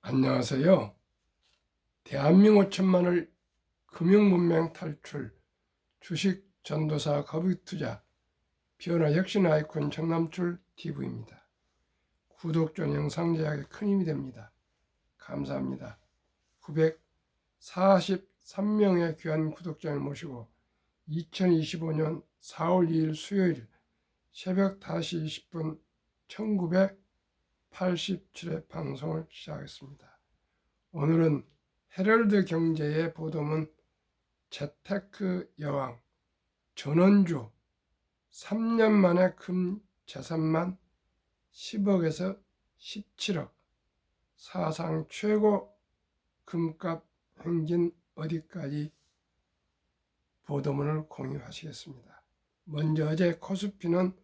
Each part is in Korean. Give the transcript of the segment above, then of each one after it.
안녕하세요. 대한민국 천만을 금융문맹 탈출, 주식 전도사 거북투자, 비오나 혁신 아이콘 정남출 TV입니다. 구독 전 영상 제작에 큰 힘이 됩니다. 감사합니다. 943명의 귀한 구독자를 모시고 2025년 4월 2일 수요일 새벽 5시 20분 1987회 방송을 시작하겠습니다. 오늘은 헤럴드 경제의 보도문 재테크 여왕 전원주 3년 만에 금 재산만 10억에서 17억, 사상 최고 금값 행진 어디까지 보도문을 공유하시겠습니다. 먼저 어제 코스피는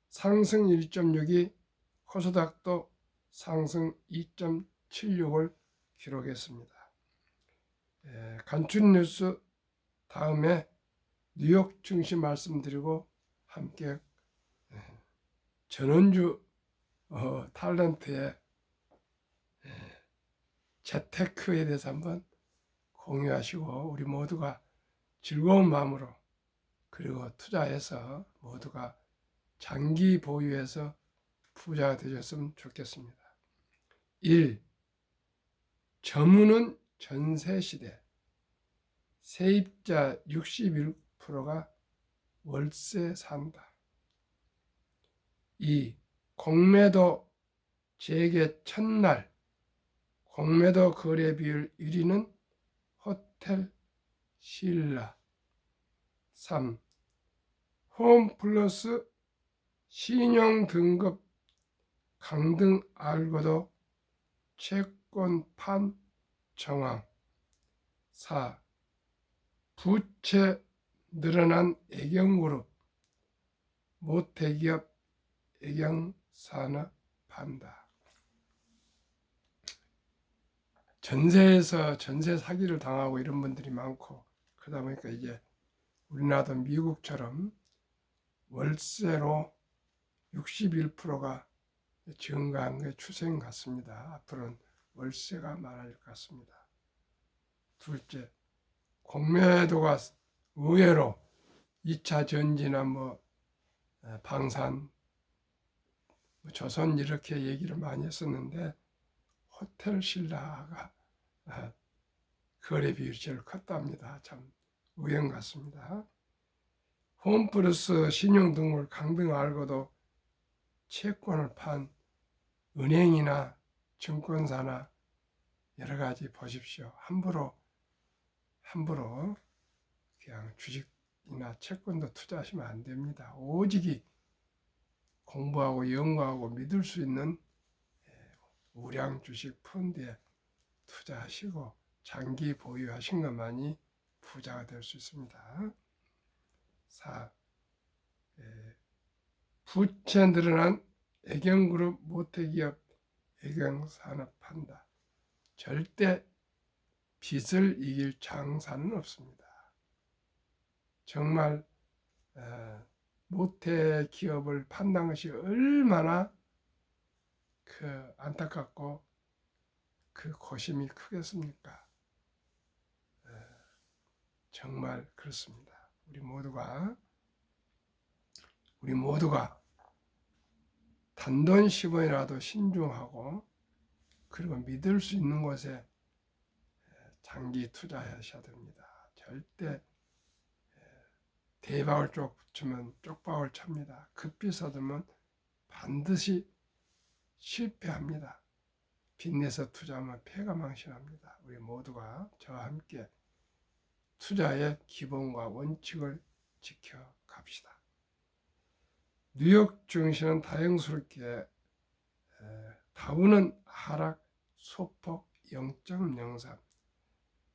상승 1.6이, 코스닥도 상승 2.76을 기록했습니다. 간추린 뉴스 다음에 뉴욕 증시 말씀드리고 함께 전원주 탤런트의 재테크에 대해서 한번 공유하시고 우리 모두가 즐거운 마음으로 그리고 투자해서 모두가 장기 보유해서 부자가 되셨으면 좋겠습니다. 1. 저무는 전세시대, 세입자 61%가 월세 산다. 2. 공매도 재개 첫날 공매도 거래 비율 1위는 호텔 신라. 3. 홈플러스 신용 등급 강등 알고도 채권판 정황. 4. 부채 늘어난 애경그룹, 모태기업 애경산업 판다. 전세에서 전세 사기를 당하고 이런 분들이 많고, 그러다 보니까 이제 우리나라도 미국처럼 월세로 61%가 증가한 게 추세인 것 같습니다. 앞으로는 월세가 많아질 것 같습니다. 둘째, 공매도가 의외로 2차 전지나 방산, 조선 이렇게 얘기를 많이 했었는데 호텔 신라가 거래 비율이 제일 컸답니다. 참 우연 같습니다. 홈플러스 신용 등을 강등 알고도 채권을 판 은행이나 증권사나 여러 가지 보십시오. 함부로 그냥 주식이나 채권도 투자하시면 안 됩니다. 오직이 공부하고 연구하고 믿을 수 있는 우량 주식 펀드에 투자하시고 장기 보유하신 것만이 부자가 될 수 있습니다. 4. 부채 늘어난 애경그룹 모태기업 애경산업 판다. 절대 빚을 이길 장사는 없습니다. 정말 모태 기업을 판단 것이 얼마나 안타깝고 그 고심이 크겠습니까? 정말 그렇습니다. 우리 모두가 단돈 10원이라도 신중하고 그리고 믿을 수 있는 곳에 장기 투자하셔야 됩니다. 절대 대박을 쪽 붙이면 쪽박을 찹니다. 급히 서두면 반드시 실패합니다. 빚내서 투자하면 패가망신합니다. 우리 모두가 저와 함께 투자의 기본과 원칙을 지켜갑시다. 뉴욕 증시는 다행스럽게 다우는 하락 소폭 0.03,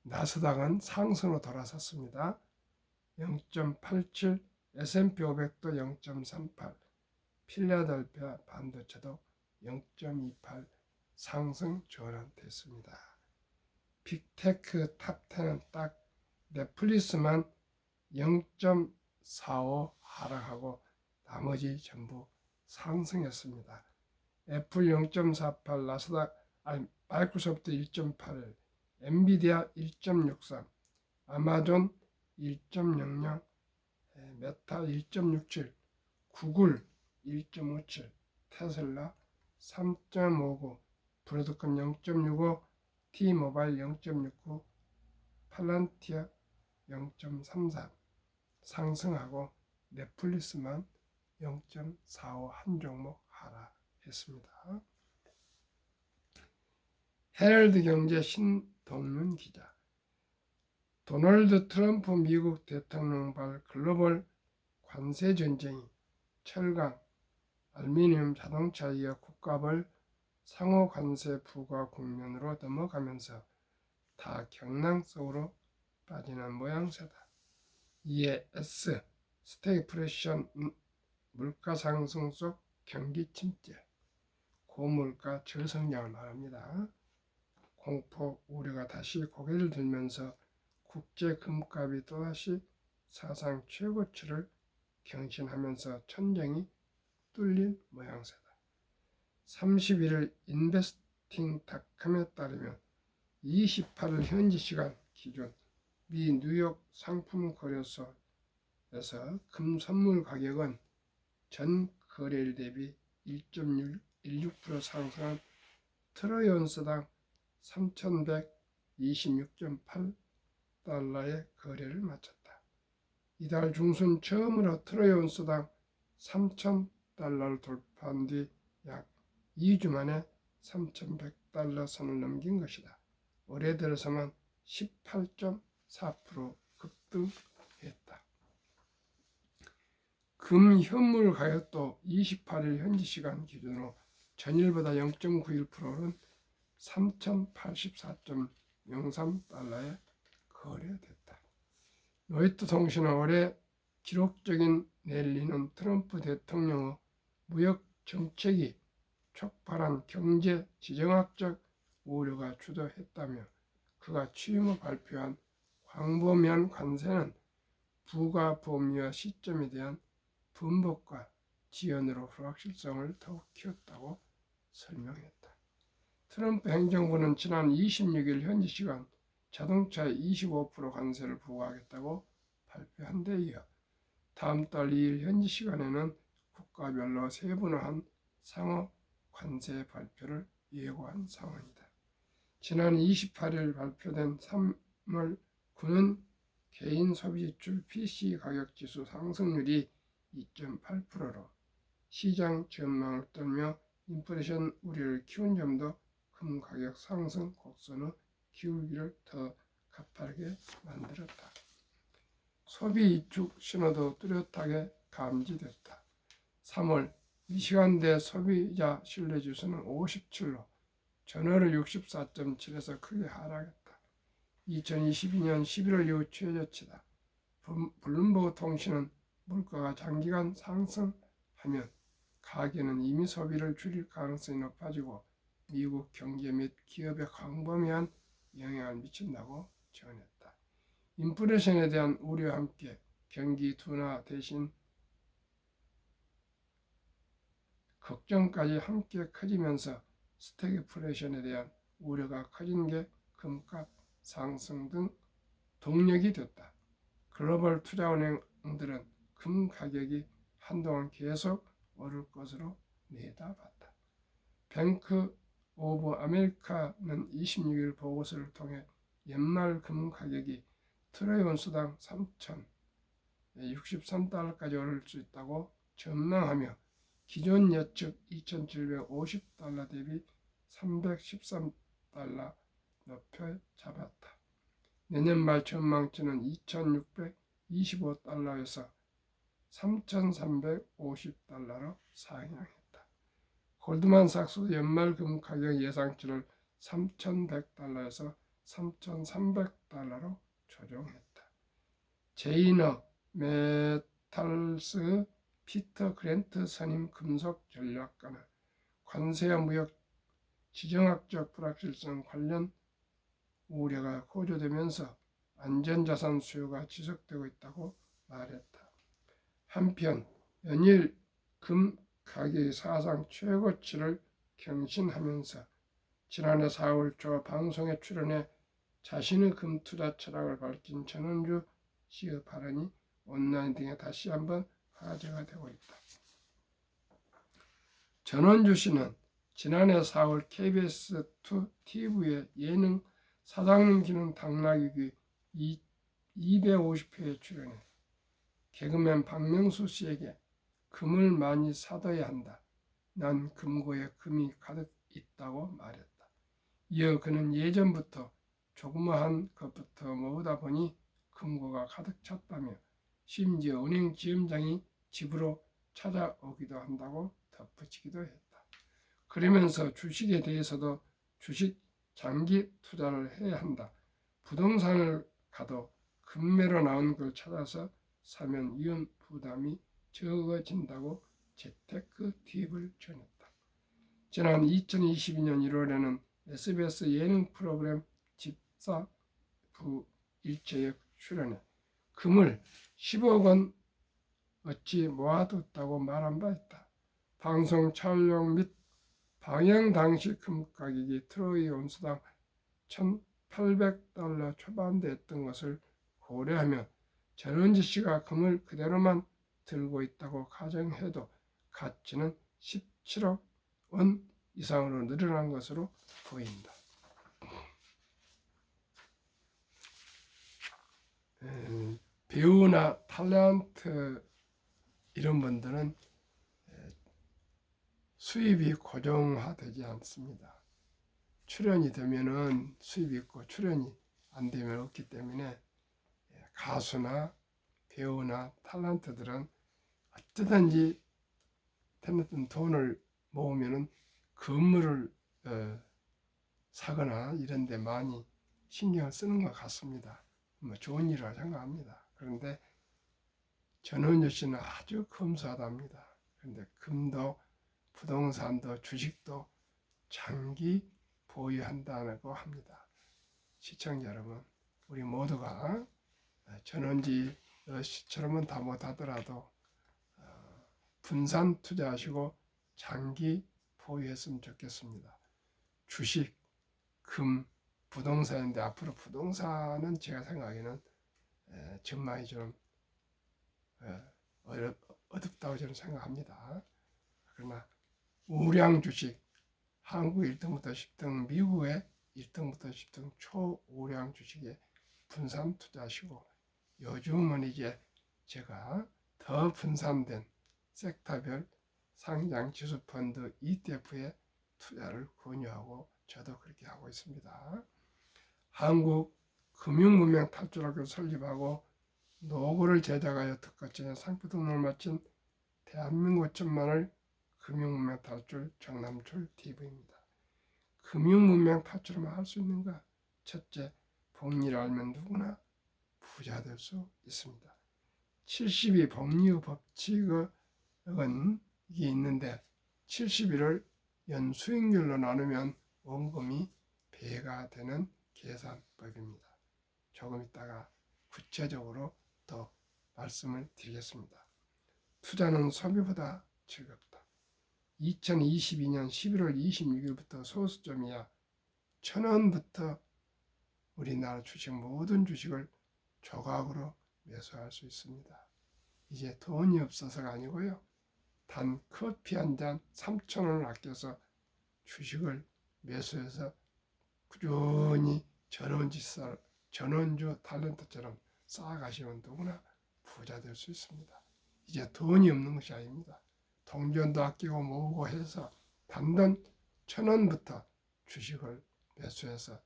나스닥은 상승으로 돌아섰습니다. 0.87, S&P 500도 0.38, 필라델피아 반도체도 0.28 상승 전환됐습니다. 빅테크 탑10은 딱 넷플릭스만 0.45 하락하고 나머지 전부 상승했습니다. 애플 0.48, 나스닥 마이크로소프트 1.81, 엔비디아 1.63, 아마존 1.00, 메타 1.67, 구글 1.57, 테슬라 3.59, 브로드컴 0.65, T모바일 0.69, 팔란티어 0.33 상승하고 넷플릭스만 0.45 한 종목 하락했습니다. 헤럴드 경제 신동윤 기자. 도널드 트럼프 미국 대통령발 글로벌 관세 전쟁이 철강, 알루미늄, 자동차에 이어 국가별 상호 관세 부과 국면으로 넘어가면서 다 경랑 속으로 빠지는 모양새다. 이에 S, 스태그플레이션, 물가 상승 속 경기 침체, 고물가 저성장을 말합니다. 공포 우려가 다시 고개를 들면서 국제 금값이 또다시 사상 최고치를 경신하면서 천정이 뚫린 모양새다. 31일 인베스팅닷컴에 따르면 28일 현지 시간 기준 미 뉴욕 상품 거래소에서 금 선물 가격은 전 거래일 대비 1.16% 상승한 트로이 온스당 3,126.8달러의 거래를 마쳤다. 이달 중순 처음으로 트로이 온스당 3,000달러를 돌파한 뒤 약 2주 만에 3,100달러 선을 넘긴 것이다. 올해 들어서만 18.4% 급등했다. 금 현물 가격도 28일 현지 시간 기준으로 전일보다 0.91%는 3,084.03달러에 거래됐다. 로이터 통신은 올해 기록적인 랠리는 트럼프 대통령의 무역 정책이 촉발한 경제 지정학적 우려가 주도했다며 그가 취임 후 발표한 광범위한 관세는 부가 범위와 시점에 대한 분복과 지연으로 불확실성을 더욱 키웠다고 설명했다. 트럼프 행정부는 지난 26일 현지 시간 자동차에 25% 관세를 부과하겠다고 발표한 데 이어 다음 달 2일 현지 시간에는 국가별로 세분화한 상호 관세 발표를 예고한 상황이다. 지난 28일 발표된 3월 9는 개인 소비지출 PC 가격지수 상승률이 2.8%로 시장 전망을 떨며 인플레이션 우려를 키운 점도 금 가격 상승 곡선의 기울기를 더 가파르게 만들었다. 소비 이축 신호도 뚜렷하게 감지됐다. 3월 미시간대 소비자 신뢰지수는 57로 전월을 64.7에서 크게 하락했다. 2022년 11월 이후 최저치다. 블룸버그 통신은 물가가 장기간 상승하면 가계는 이미 소비를 줄일 가능성이 높아지고 미국 경제 및 기업에 광범위한 영향을 미친다고 전했다. 인플레이션에 대한 우려와 함께 경기 둔화 대신 걱정까지 함께 커지면서 스태그플레이션에 대한 우려가 커진 게 금값 상승 등 동력이 됐다. 글로벌 투자은행들은 금 가격이 한동안 계속 오를 것으로 내다봤다. 뱅크 오브 아메리카는 26일 보고서를 통해 연말 금 가격이 트로이 온스당 3,063달러까지 오를 수 있다고 전망하며 기존 예측 2,750달러 대비 313달러 높여 잡았다. 내년 말 전망치는 2,625달러에서 3,350달러로 상향했다. 골드만삭스도 연말 금 가격 예상치를 3,100달러에서 3,300달러로 조정했다. 제이너 메탈스 피터 그랜트 선임 금속 전략가는 관세와 무역 지정학적 불확실성 관련 우려가 고조되면서 안전자산 수요가 지속되고 있다고 말했다. 한편 연일 금 가격이 사상 최고치를 경신하면서 지난해 4월 초 방송에 출연해 자신의 금투자 철학을 밝힌 전원주 씨의 발언이 온라인 등에 다시 한번 화제가 되고 있다. 전원주 씨는 지난해 4월 KBS2 TV의 예능 사장님 기능 당나귀 250회에 출연해 개그맨 박명수 씨에게 금을 많이 사둬야 한다. 난 금고에 금이 가득 있다고 말했다. 이어 그는 예전부터 조그마한 것부터 모으다 보니 금고가 가득 찼다며 심지어 은행 지점장이 집으로 찾아오기도 한다고 덧붙이기도 했다. 그러면서 주식에 대해서도 주식 장기 투자를 해야 한다. 부동산을 가도 금매로 나온 걸 찾아서 사면 이윤 부담이 적어진다고 재테크 팁을 전했다. 지난 2022년 1월에는 SBS 예능 프로그램 집사부 일체에 출연해 금을 10억 원 어치 모아뒀다고 말한 바 있다. 방송 촬영 및 방영 당시 금 가격이 트로이 온수당 1,800달러 초반대였던 것을 고려하면 전원주 씨가 금을 그대로만 들고 있다고 가정해도 가치는 17억 원 이상으로 늘어난 것으로 보인다. 배우나 탤런트 이런 분들은 수입이 고정화되지 않습니다. 출연이 되면은 수입이 있고 출연이 안 되면 없기 때문에 가수나 배우나 탤런트들은 어쩌든지 돈을 모으면은 건물을 사거나 이런 데 많이 신경을 쓰는 것 같습니다. 좋은 일이라고 생각합니다. 그런데 전원주 씨는 아주 검소하답니다. 그런데 금도 부동산도 주식도 장기 보유한다고 합니다. 시청자 여러분, 우리 모두가 전원주 씨처럼은 다 못하더라도 분산 투자하시고 장기 보유했으면 좋겠습니다. 주식, 금, 부동산인데 앞으로 부동산은 제가 생각에는 전망이 좀 어둡다고 저는 생각합니다. 그러나 우량 주식, 한국 1등부터 10등, 미국의 1등부터 10등 초우량 주식에 분산 투자하시고 요즘은 이제 제가 더 분산된 섹터별 상장 지수 펀드 ETF에 투자를 권유하고 저도 그렇게 하고 있습니다. 한국 금융문명 탈출학교 설립하고 노고를 제작하여 특허청에 상표 등록을 마친 대한민국 천만을 금융문명 탈출 정남출 TV입니다. 금융문명 탈출만 할 수 있는가? 첫째, 복리를 알면 누구나 부자 될 수 있습니다. 72 복리 법칙은 이게 있는데 71을 연수익률로 나누면 원금이 배가 되는 계산법입니다. 조금 이따가 구체적으로 더 말씀을 드리겠습니다. 투자는 소비보다 즐겁다. 2022년 11월 26일부터 소수점이야 1,000원부터 우리나라 주식 모든 주식을 조각으로 매수할 수 있습니다. 이제 돈이 없어서가 아니고요. 단 커피 한 잔 3,000원을 아껴서 주식을 매수해서 꾸준히 전원주 탤런트처럼 쌓아가시면 누구나 부자 될 수 있습니다. 이제 돈이 없는 것이 아닙니다. 동전도 아끼고 모으고 해서 단돈 1,000원부터 주식을 매수해서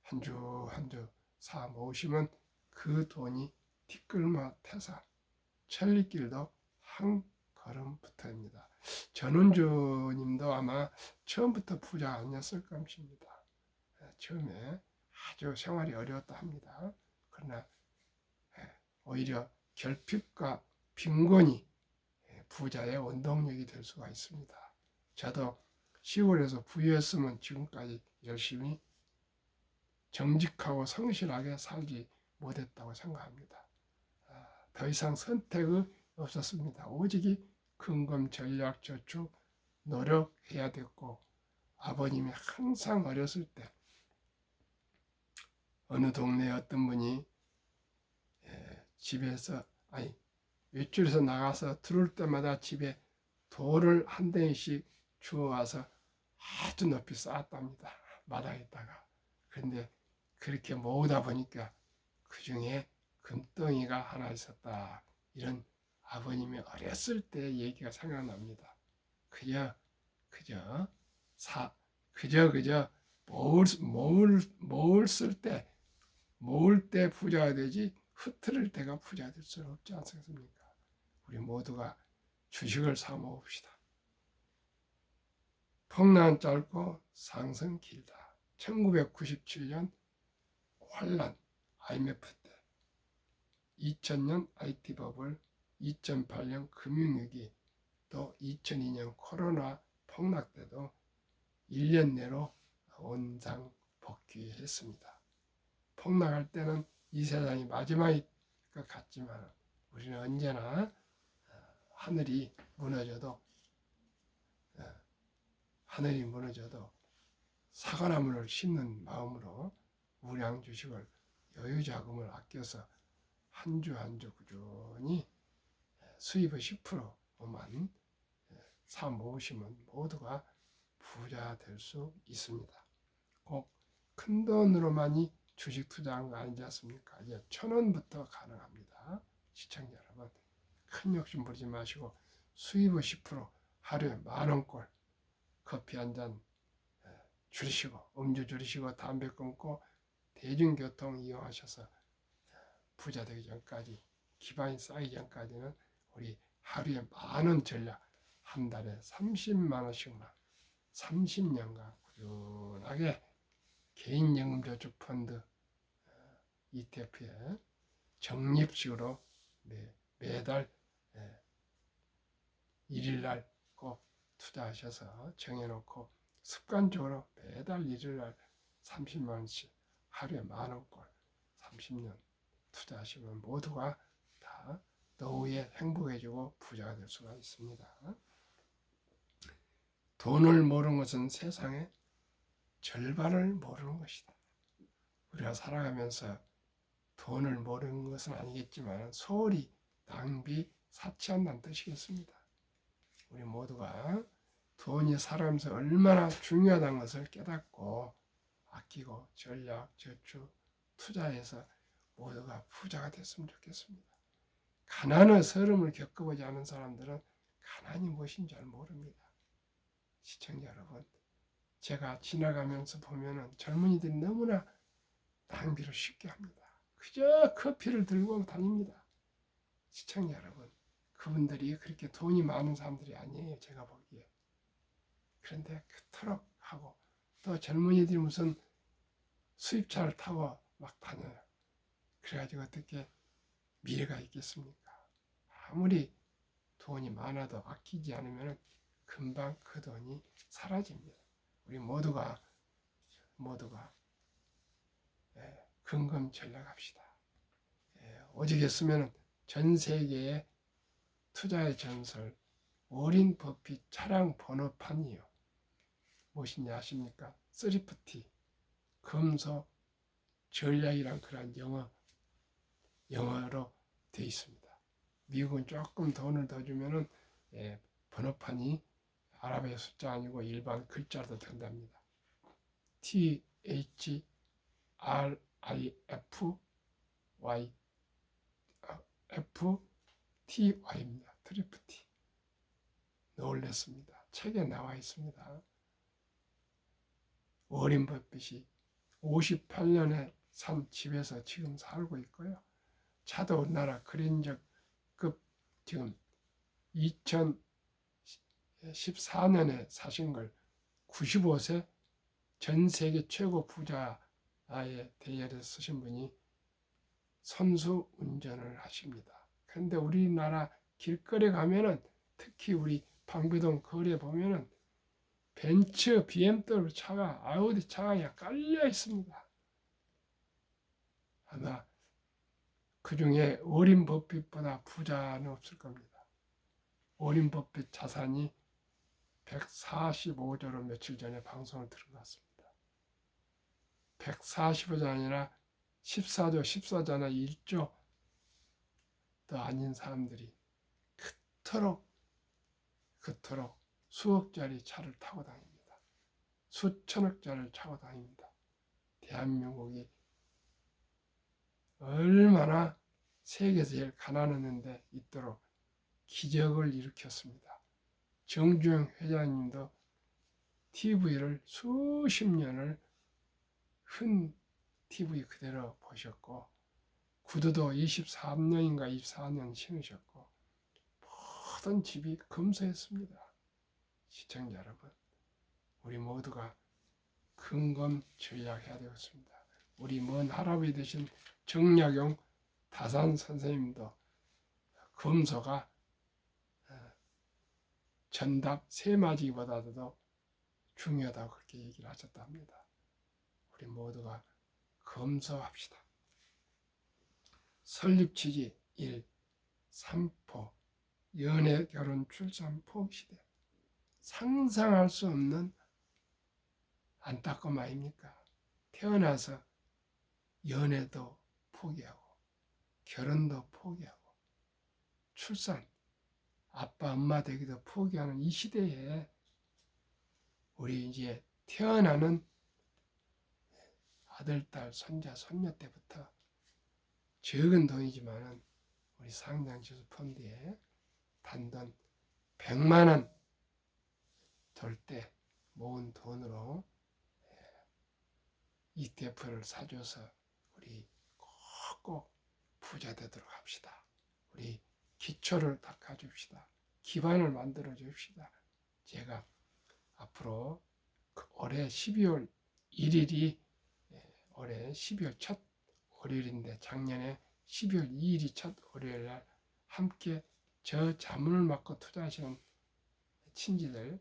한 주 한 주 사 모으시면 그 돈이 티끌마 태산 천리길도 한 걸음부터입니다. 전원주님도 아마 처음부터 부자 아니었을 것입니다. 처음에 아주 생활이 어려웠다 합니다. 그러나 오히려 결핍과 빈곤이 부자의 원동력이 될 수가 있습니다. 저도 시골에서 부유했으면 지금까지 열심히 정직하고 성실하게 살지 못했다고 생각합니다. 더 이상 선택이 없었습니다. 오직 근검 전략 저축 노력해야 됐고 아버님이 항상 어렸을 때 어느 동네에 어떤 분이 집에서 외출해서 나가서 들어올 때마다 집에 돌을 한 덩이씩 주워와서 아주 높이 쌓았답니다. 마당에다가. 그런데 그렇게 모으다 보니까 그 중에 금덩이가 하나 있었다. 이런 아버님이 어렸을 때 얘기가 생각납니다. 그저 모을 때 부자가 되지 흐트릴 때가 부자가 될 수는 없지 않습니까? 우리 모두가 주식을 사 모읍시다. 폭락은 짧고 상승 길다. 1997년 환란 IMF 때, 2000년 IT 버블, 2008년 금융위기, 또 2002년 코로나 폭락 때도 1년 내로 원상 복귀했습니다. 폭락할 때는 이 세상이 마지막일 것 같지만 우리는 언제나 하늘이 무너져도 사과나무를 심는 마음으로 우량 주식을 여유자금을 아껴서 한 주 한 주 꾸준히 수입의 10%만 사 모으시면 모두가 부자 될 수 있습니다. 꼭 큰 돈으로만이 주식 투자한 거 아니지 않습니까? 이제 1,000원부터 가능합니다. 시청자 여러분, 큰 욕심 부리지 마시고 수입의 10% 하루에 10,000원꼴 커피 한 잔 줄이시고 음주 줄이시고 담배 끊고 대중교통 이용하셔서 부자 되기 전까지, 기반이 쌓이기 전까지는 우리 하루에 10,000원 전략, 한 달에 30만 원씩만 30년간 꾸준하게 개인연금저축펀드 ETF에 적립식으로 매달 1일날 꼭 투자하셔서 정해놓고 습관적으로 매달 1일날 30만 원씩 하루에 10,000원꼴 30년 투자하시면 모두가 다 노후에 행복해지고 부자가 될 수가 있습니다. 돈을 모르는 것은 세상의 절반을 모르는 것이다. 우리가 살아가면서 돈을 모르는 것은 아니겠지만 소홀히 낭비, 사치한다는 뜻이겠습니다. 우리 모두가 돈이 살아가면서 얼마나 중요하다는 것을 깨닫고 아끼고 전략, 저축, 투자해서 모두가 부자가 됐으면 좋겠습니다. 가난의 서름을 겪어보지 않은 사람들은 가난이 무엇인지 잘 모릅니다. 시청자 여러분, 제가 지나가면서 보면은 젊은이들이 너무나 낭비를 쉽게 합니다. 그저 커피를 들고 다닙니다. 시청자 여러분, 그분들이 그렇게 돈이 많은 사람들이 아니에요. 제가 보기에. 그런데 그토록 하고, 또 젊은이들이 무슨 수입차를 타고 막 다녀요. 그래가지고 어떻게 미래가 있겠습니까? 아무리 돈이 많아도 아끼지 않으면 금방 그 돈이 사라집니다. 우리 모두가 근검 전략합시다. 오직했으면 전 세계의 투자의 전설 워린 버핏 차량 번호판이요. 무엇인지 아십니까? 쓰리프티, 금소 전략이란 그런 영어로 되어 있습니다. 미국은 조금 돈을 더 주면은 번호판이 아랍의 숫자 아니고 일반 글자로 된답니다. THRIFY FTY입니다. 트리프티. 놀랬습니다. 책에 나와 있습니다. 워린 버핏이 58년에 산 집에서 지금 살고 있고요. 차도 우리나라 그랜저급 지금 2014년에 사신 걸 95세 전 세계 최고 부자의 대열에 쓰신 분이 선수 운전을 하십니다. 그런데 우리나라 길거리 가면은 특히 우리 방배동 거리에 보면은 벤츠, BMW 차가, 아우디 차가 그냥 깔려 있습니다. 아마 그 중에 워린 버핏보다 부자는 없을 겁니다. 워린 버핏 자산이 145조로 며칠 전에 방송을 들어갔습니다. 145조 아니라 14조, 14조나 1조 도 아닌 사람들이 그토록 수억짜리 차를 타고 다닙니다. 수천억짜리를 타고 다닙니다. 대한민국이 얼마나 세계에서 제일 가난했는데 있도록 기적을 일으켰습니다. 정주영 회장님도 TV를 수십 년을 흔 TV 그대로 보셨고, 구두도 23년인가 24년 신으셨고, 모든 집이 금수했습니다. 시청자 여러분, 우리 모두가 근검 전략해야 되겠습니다. 우리 먼 할아버지 되신 정약용 다산 선생님도 금소가 전답 세마지보다도 중요하다고 그렇게 얘기를 하셨답니다. 우리 모두가 검소합시다. 설립 취지 1. 3포 연애 결혼 출산 포 시대. 상상할 수 없는 안타까움 아닙니까? 태어나서 연애도 포기하고 결혼도 포기하고 출산, 아빠 엄마 되기도 포기하는 이 시대에 우리 이제 태어나는 아들, 딸, 손자, 손녀 때부터 적은 돈이지만은 우리 상장지수 펀드에 단돈 100만 원 들 때 모은 돈으로 ETF를 사줘서 우리 꼭 부자 되도록 합시다. 우리 기초를 닦아줍시다. 기반을 만들어 줍시다. 제가 앞으로 올해 12월 1일이 올해 12월 첫 월요일인데 작년에 12월 2일이 첫 월요일 날 함께 저 자문을 맡고 투자하시는 친지들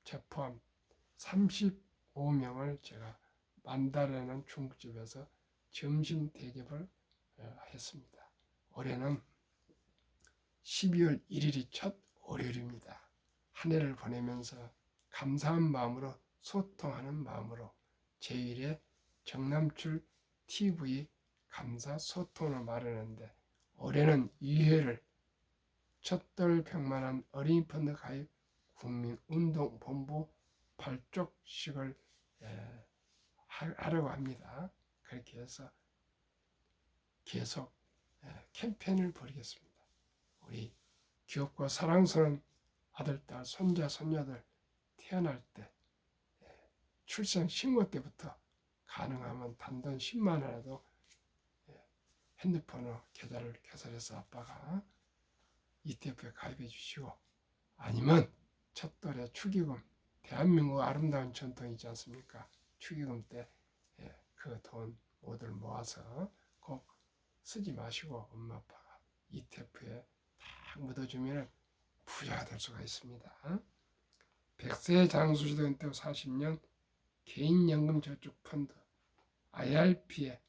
저 포함 35명을 제가 만달에는 중국집에서 점심 대접을 했습니다. 올해는 12월 1일이 첫 월요일입니다. 한 해를 보내면서 감사한 마음으로 소통하는 마음으로 제1회 정남출 TV 감사 소통을 마련했는데 올해는 2회를 첫돌 100만원 어린이 펀드 가입 국민운동본부 발족식을 하려고 합니다. 그렇게 해서 계속 캠페인을 벌이겠습니다. 우리 귀엽고 사랑스러운 아들, 딸, 손자, 손녀들 태어날 때 출생 신고 때부터 가능하면 단돈 10만 원이라도 핸드폰으로 계좌를 개설해서 아빠가 ETF에 가입해 주시고, 아니면 첫돌에 축의금, 대한민국 아름다운 전통이 있지 않습니까? 축의금 때 그 돈 모두 모아서 꼭 쓰지 마시고 엄마 아빠가 ETF에 딱 묻어주면 부자가 될 수가 있습니다. 100세 장수시대 은퇴 후 40년 개인연금저축펀드 IRP에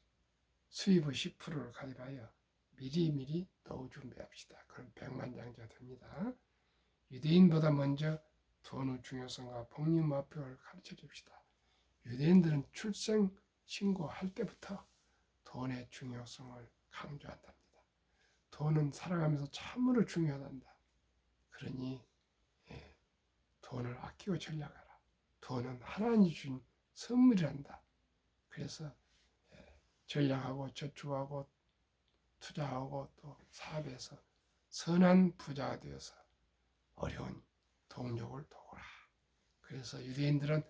수입의 10%를 가입하여 미리미리 넣어 준비합시다. 그럼 백만장자 됩니다. 유대인보다 먼저 돈의 중요성과 복리마표를 가르쳐 줍시다. 유대인들은 출생 신고할 때부터 돈의 중요성을 강조한답니다. 돈은 살아가면서 참으로 중요하단다. 그러니 돈을 아끼고 전략하라. 돈은 하나님이 준 선물이란다. 그래서 전략하고 저축하고 투자하고 또 사업에서 선한 부자가 되어서 어려운 동족을 도우라. 그래서 유대인들은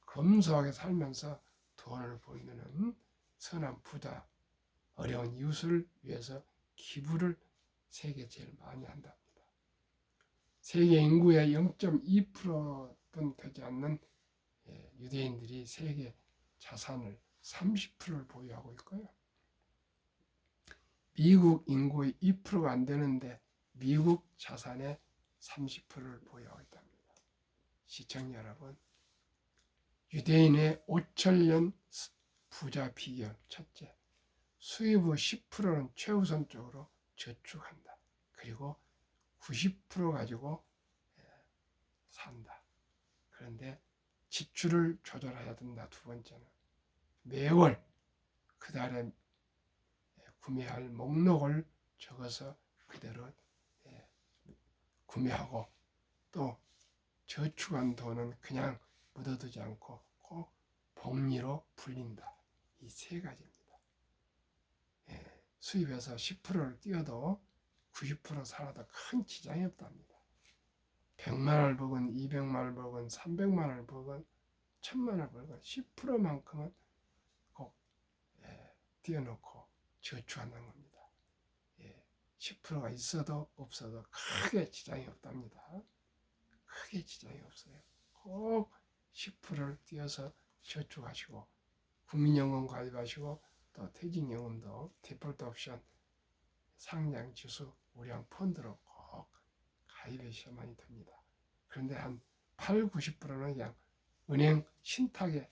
검소하게 살면서 돈을 벌면 선한 부자, 어려운 이웃을 위해서 기부를 세계 제일 많이 한답니다. 세계 인구의 0.2%분 되지 않는 유대인들이 세계 자산을 30%를 보유하고 있고요. 미국 인구의 2%가 안 되는데 미국 자산의 30%를 보유하고 있답니다. 시청자 여러분, 유대인의 5천년 부자 비결 첫째, 수입의 10%는 최우선적으로 저축한다. 그리고 90% 가지고 산다. 그런데 지출을 조절해야 된다. 두 번째는 매월 그 달에 구매할 목록을 적어서 그대로 구매하고, 또 저축한 돈은 그냥 묻어두지 않고 꼭 복리로 불린다. 이 세 가지입니다. 수입에서 10%를 띄어도 90% 살아도 큰 지장이 없답니다. 100만 원을 벌건 200만 원을 벌건 300만 원을 벌건 1000만 원을 벌건 10%만큼은 꼭 띄어놓고 저축한다는 겁니다. 10%가 있어도 없어도 크게 지장이 없답니다. 크게 지장이 없어요. 꼭 10%를 띄어서 저축하시고, 국민연금 가입하시고, 또 퇴직연금도 디폴트 옵션 상장지수 우량 펀드로 꼭 가입하셔야만이 됩니다. 그런데 한 8, 90%는 그냥 은행 신탁에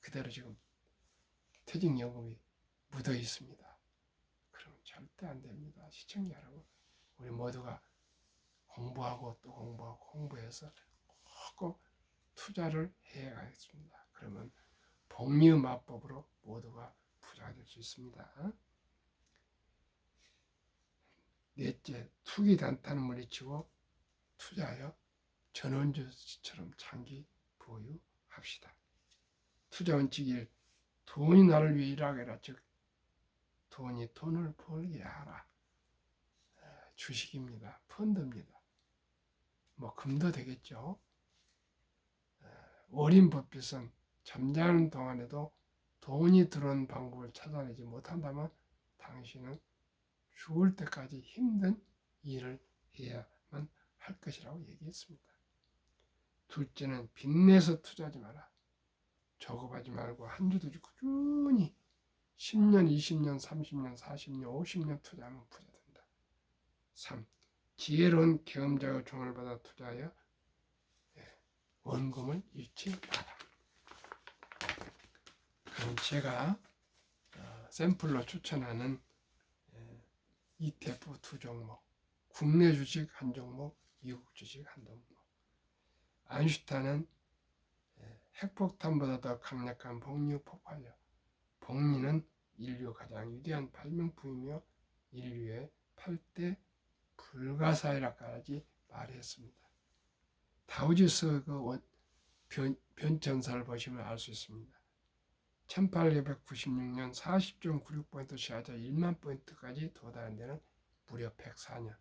그대로 지금 퇴직연금이 묻어 있습니다. 그러면 절대 안 됩니다. 시청자 여러분, 우리 모두가 공부하고 또 공부하고 공부해서 꼭 투자를 해야겠습니다. 그러면 복리의 마법으로 모두가 부자가 될 수 있습니다. 넷째, 투기 단타는 물리치고 투자하여 전원주처럼 장기 보유합시다. 투자 원칙 1, 돈이 나를 위해 일하게 하라. 즉 돈이 돈을 벌게 하라. 주식입니다. 펀드입니다. 뭐 금도 되겠죠. 워린 버핏은 잠자는 동안에도 돈이 들어오는 방법을 찾아내지 못한다면 당신은 죽을 때까지 힘든 일을 해야만 할 것이라고 얘기했습니다. 둘째는 빚내서 투자하지 마라. 저급하지 말고 한 주도 꾸준히 10년, 20년, 30년, 40년, 50년 투자하면 부자 된다. 3. 지혜로운 경험자의 조언을 받아 투자하여 원금을 잃지 마라. 그럼 제가 샘플로 추천하는 ETF 두 종목, 국내 주식 한 종목, 미국 주식 한 종목. 아인슈타인은 핵폭탄보다 더 강력한 복리 폭발력. 복리는 인류 가장 위대한 발명품이며 인류의 8대 불가사의라까지 말했습니다. 다우지수 그 변천사를 보시면 알 수 있습니다. 1896년 40.96포인트 시하자 1만 포인트까지 도달한 데는 무려 104년.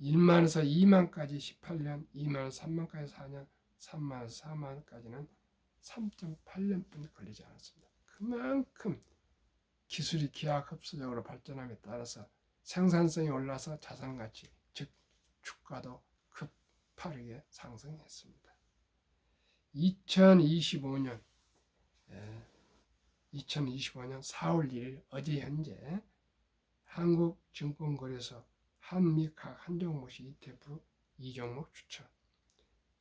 1만에서 2만까지 18년, 2만에서 3만까지 4년, 3만에서 4만까지는 3.8년뿐 걸리지 않았습니다. 그만큼 기술이 기하급수적으로 발전함에 따라서 생산성이 올라서 자산가치, 즉 주가도 급파르게 상승했습니다. 2025년 4월 1일 어제 현재 한국증권거래소 한미각 한 종목씩 ETF 2종목 추천.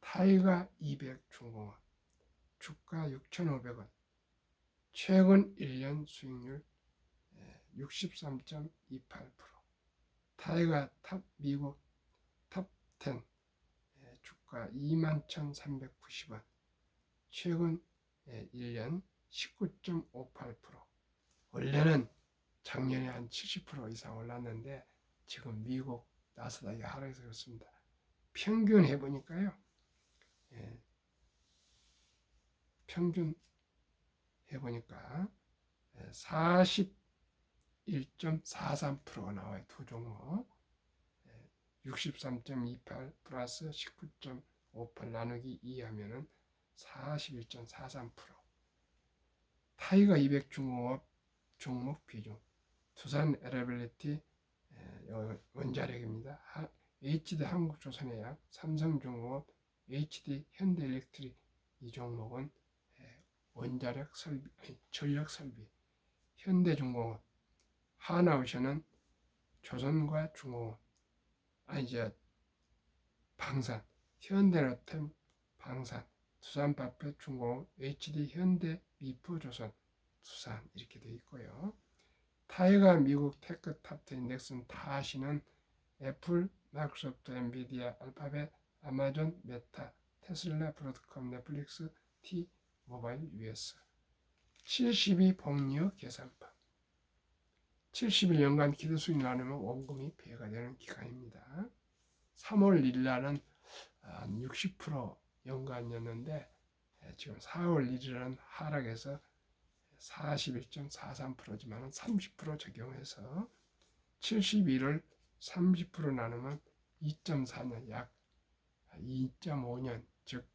타이가 200 중공업 주가 6,500원. 최근 1년 수익률 63.28%. 타이가 미국 탑10 주가 21,390원. 최근 1년 19.58%. 원래는 작년에 한 70% 이상 올랐는데 지금 미국 나스닥이 하락해서 그렇습니다. 평균 해보니까요. 평균 해보니까 41.43%가 나와요. 두 종목. 63.28 플러스 19.58 나누기 2 하면은 41.43%. 타이거 200 중공업 종목 비중. 두산 에러빌리티 원자력입니다. HD 한국조선해양, 삼성중공업, HD 현대일렉트릭 이 종목은 원자력 설비, 전력 설비. 현대중공업, 하나오션은 조선과 중공업, 방산, 현대로템 방산, 두산바페 중공업, HD 현대 미프조선, 두산 이렇게 되어 있고요. 타이가 미국 테크 탑10 인덱스는 다 아시는 애플, 마이크로소프트, 엔비디아, 알파벳, 아마존, 메타, 테슬라, 브로드컴, 넷플릭스, T 모바일, US. 72 복리의 계산법. 70일 연간 기대 수익 나누면 원금이 배가 되는 기간입니다. 3월 1일 날은 한 60% 연간이었는데 지금 4월 1일은 하락해서 41.43%지만 30% 적용해서 71을 30% 나누면 2.4년, 약 2.5년, 즉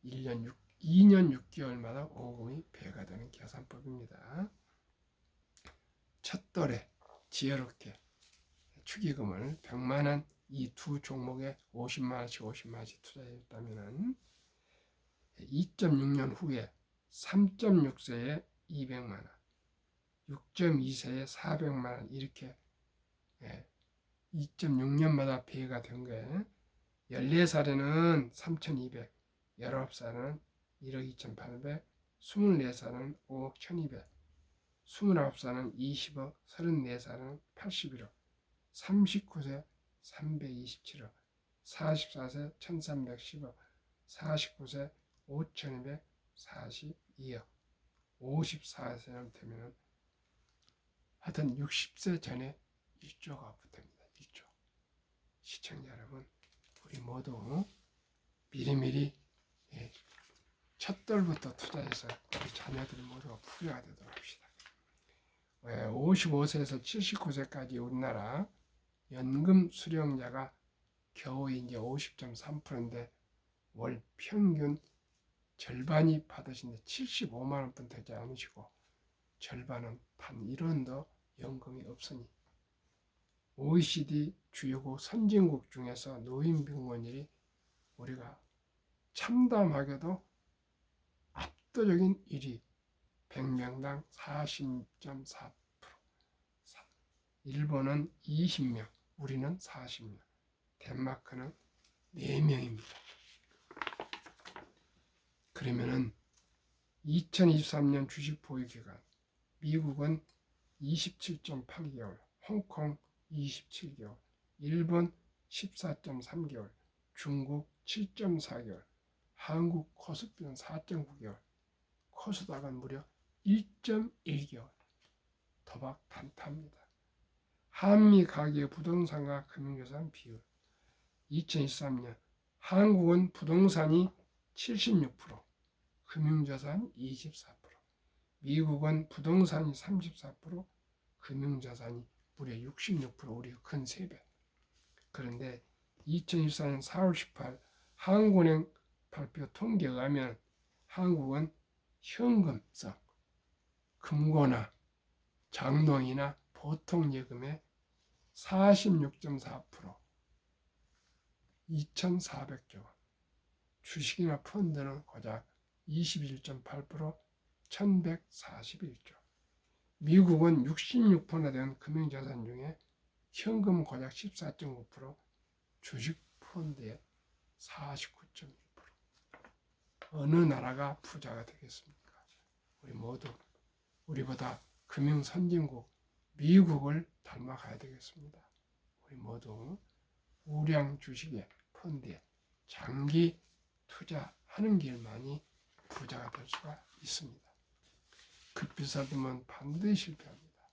2년 6개월마다 원금이 배가 되는 계산법입니다. 첫돌에 지혜롭게 축의금을 100만 원 이 두 종목에 50만 원씩 50만 원씩 투자했다면 2.6년 후에 3.6세에 200만 원, 6.2세에 400만 원 이렇게 2.6년마다 배가 된 거예요. 14살에는 3,200, 19살은 1억 2,800, 24살은 5억 1,200, 29살은 20억, 34살은 81억, 39세 327억, 44세 1310억, 49세 5242억, 54세는 되면 하여튼 60세 전에 1조가 붙습니다. 1조. 시청자 여러분, 우리 모두 미리미리 첫돌부터 투자해서 우리 자녀들이 모두가 부자가 되도록 합시다. 55세에서 79세까지 우리나라 연금 수령자가 겨우 이제 50.3%인데 월 평균 절반이 받으시는데 75만 원뿐 되지 않으시고 절반은 단 1원도 연금이 없으니 OECD 주요국 선진국 중에서 노인 빈곤율이 우리가 참담하게도 압도적인 1위, 100명당 40.4%, 일본은 20명, 우리는 40명, 덴마크는 4명입니다. 그러면은 2023년 주식 보유 기간, 미국은 27.8개월, 홍콩 27개월, 일본 14.3개월, 중국 7.4개월, 한국 코스피는 4.9개월, 코스닥은 무려 1.1개월. 도박 단타입니다. 한미 가계 부동산과 금융자산 비율. 2023년 한국은 부동산이 76%, 금융자산 24%, 미국은 부동산이 34%, 금융자산이 무려 66%, 우리가 큰 3배. 그런데 2024년 4월 18일 한국은행 발표 통계에 의하면 한국은 현금성, 금고나 장동이나 보통예금의 46.4%, 2,400조 원, 주식이나 펀드는 고작 21.8%, 1,141조. 미국은 66%나 되는 금융자산 중에 현금은 고작 14.9%, 주식 펀드의 49.1%. 어느 나라가 부자가 되겠습니까? 우리 모두 우리보다 금융 선진국 미국을 닮아가야 되겠습니다. 우리 모두 우량 주식에 펀드에 장기 투자하는 길만이 부자가 될 수가 있습니다. 급비사 두면 반드시 실패합니다.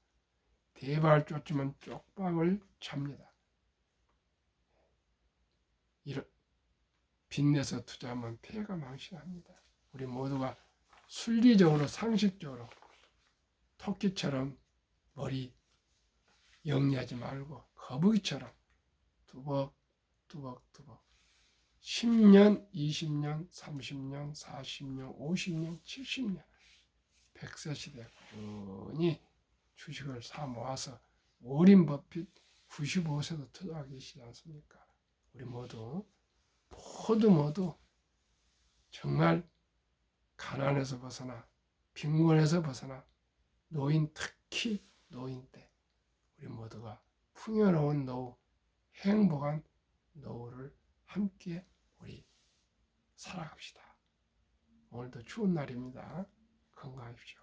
대박을 쫓으면 쪽박을 찹니다. 이런 빚내서 투자하면 폐가 망신합니다. 우리 모두가 순리적으로 상식적으로 토끼처럼 머리 영리하지 말고 거북이처럼 두벅두벅 10년, 20년, 30년, 40년, 50년, 70년 100세 시대 꾸준히 주식을 사 모아서 워린 버핏 95세도 투자하고 계시지 않습니까? 우리 모두 정말 가난에서 벗어나 빈곤에서 벗어나 특히 노인 때 우리 모두가 풍요로운 노후, 행복한 노후를 함께 우리 살아갑시다. 오늘도 추운 날입니다. 건강하십시오.